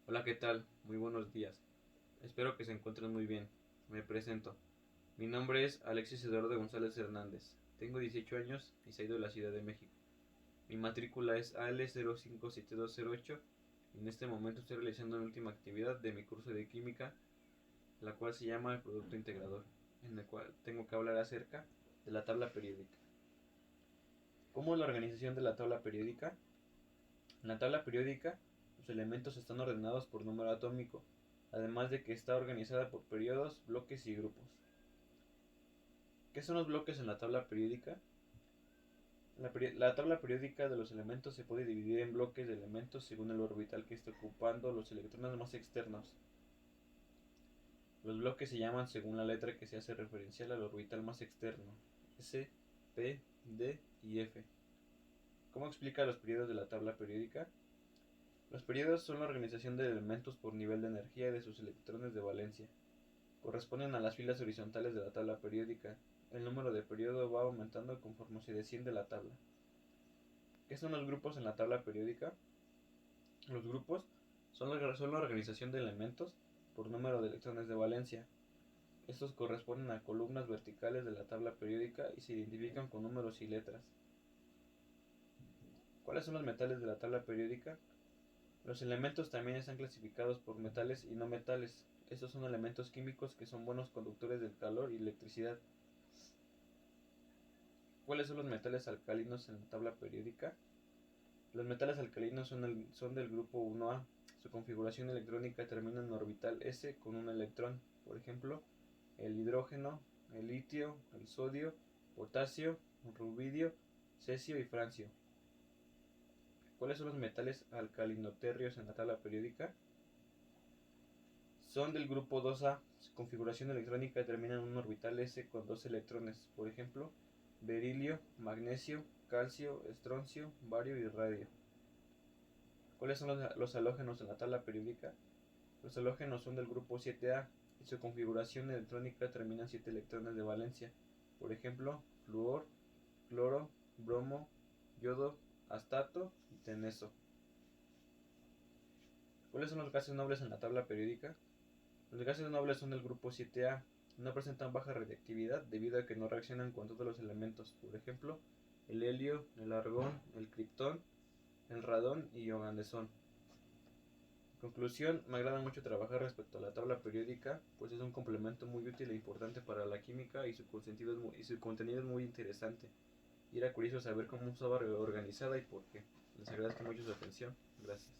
Hola, ¿qué tal? Muy buenos días. Espero que se encuentren muy bien. Me presento. Mi nombre es Alexis Eduardo González Hernández. Tengo 18 años y soy de la Ciudad de México. Mi matrícula es AL057208 y en este momento estoy realizando la última actividad de mi curso de química, la cual se llama el producto integrador, en el cual tengo que hablar acerca de la tabla periódica. ¿Cómo es la organización de la tabla periódica? En la tabla periódica, los elementos están ordenados por número atómico, además de que está organizada por periodos, bloques y grupos. ¿Qué son los bloques en la tabla periódica? La tabla periódica de los elementos se puede dividir en bloques de elementos según el orbital que esté ocupando los electrones más externos. Los bloques se llaman según la letra que se hace referencial al orbital más externo: S, P, D y F. ¿Cómo explica los periodos de la tabla periódica? Los periodos son la organización de elementos por nivel de energía de sus electrones de valencia. Corresponden a las filas horizontales de la tabla periódica. El número de periodo va aumentando conforme se desciende la tabla. ¿Qué son los grupos en la tabla periódica? Los grupos son la organización de elementos por número de electrones de valencia. Estos corresponden a columnas verticales de la tabla periódica y se identifican con números y letras. ¿Cuáles son los metales de la tabla periódica? Los elementos también están clasificados por metales y no metales. Estos son elementos químicos que son buenos conductores del calor y electricidad. ¿Cuáles son los metales alcalinos en la tabla periódica? Los metales alcalinos son del grupo 1A. Su configuración electrónica termina en orbital S con un electrón. Por ejemplo, el hidrógeno, el litio, el sodio, potasio, rubidio, cesio y francio. ¿Cuáles son los metales alcalinoterrios en la tabla periódica? Son del grupo 2A. Su configuración electrónica termina en un orbital S con dos electrones. Por ejemplo, berilio, magnesio, calcio, estroncio, bario y radio. ¿Cuáles son los halógenos en la tabla periódica? Los halógenos son del grupo 7A y su configuración electrónica termina en 7 electrones de valencia. Por ejemplo, flúor, cloro, bromo, yodo, astato y teneso. ¿Cuáles son los gases nobles en la tabla periódica? Los gases nobles son del grupo 7A. No presentan baja radiactividad debido a que no reaccionan con todos los elementos. Por ejemplo, el helio, el argón, el criptón, el radón y ogandesón. En conclusión, me agrada mucho trabajar respecto a la tabla periódica, pues es un complemento muy útil e importante para la química y su contenido es muy interesante. Y era curioso saber cómo estaba organizada y por qué. Les agradezco mucho su atención. Gracias.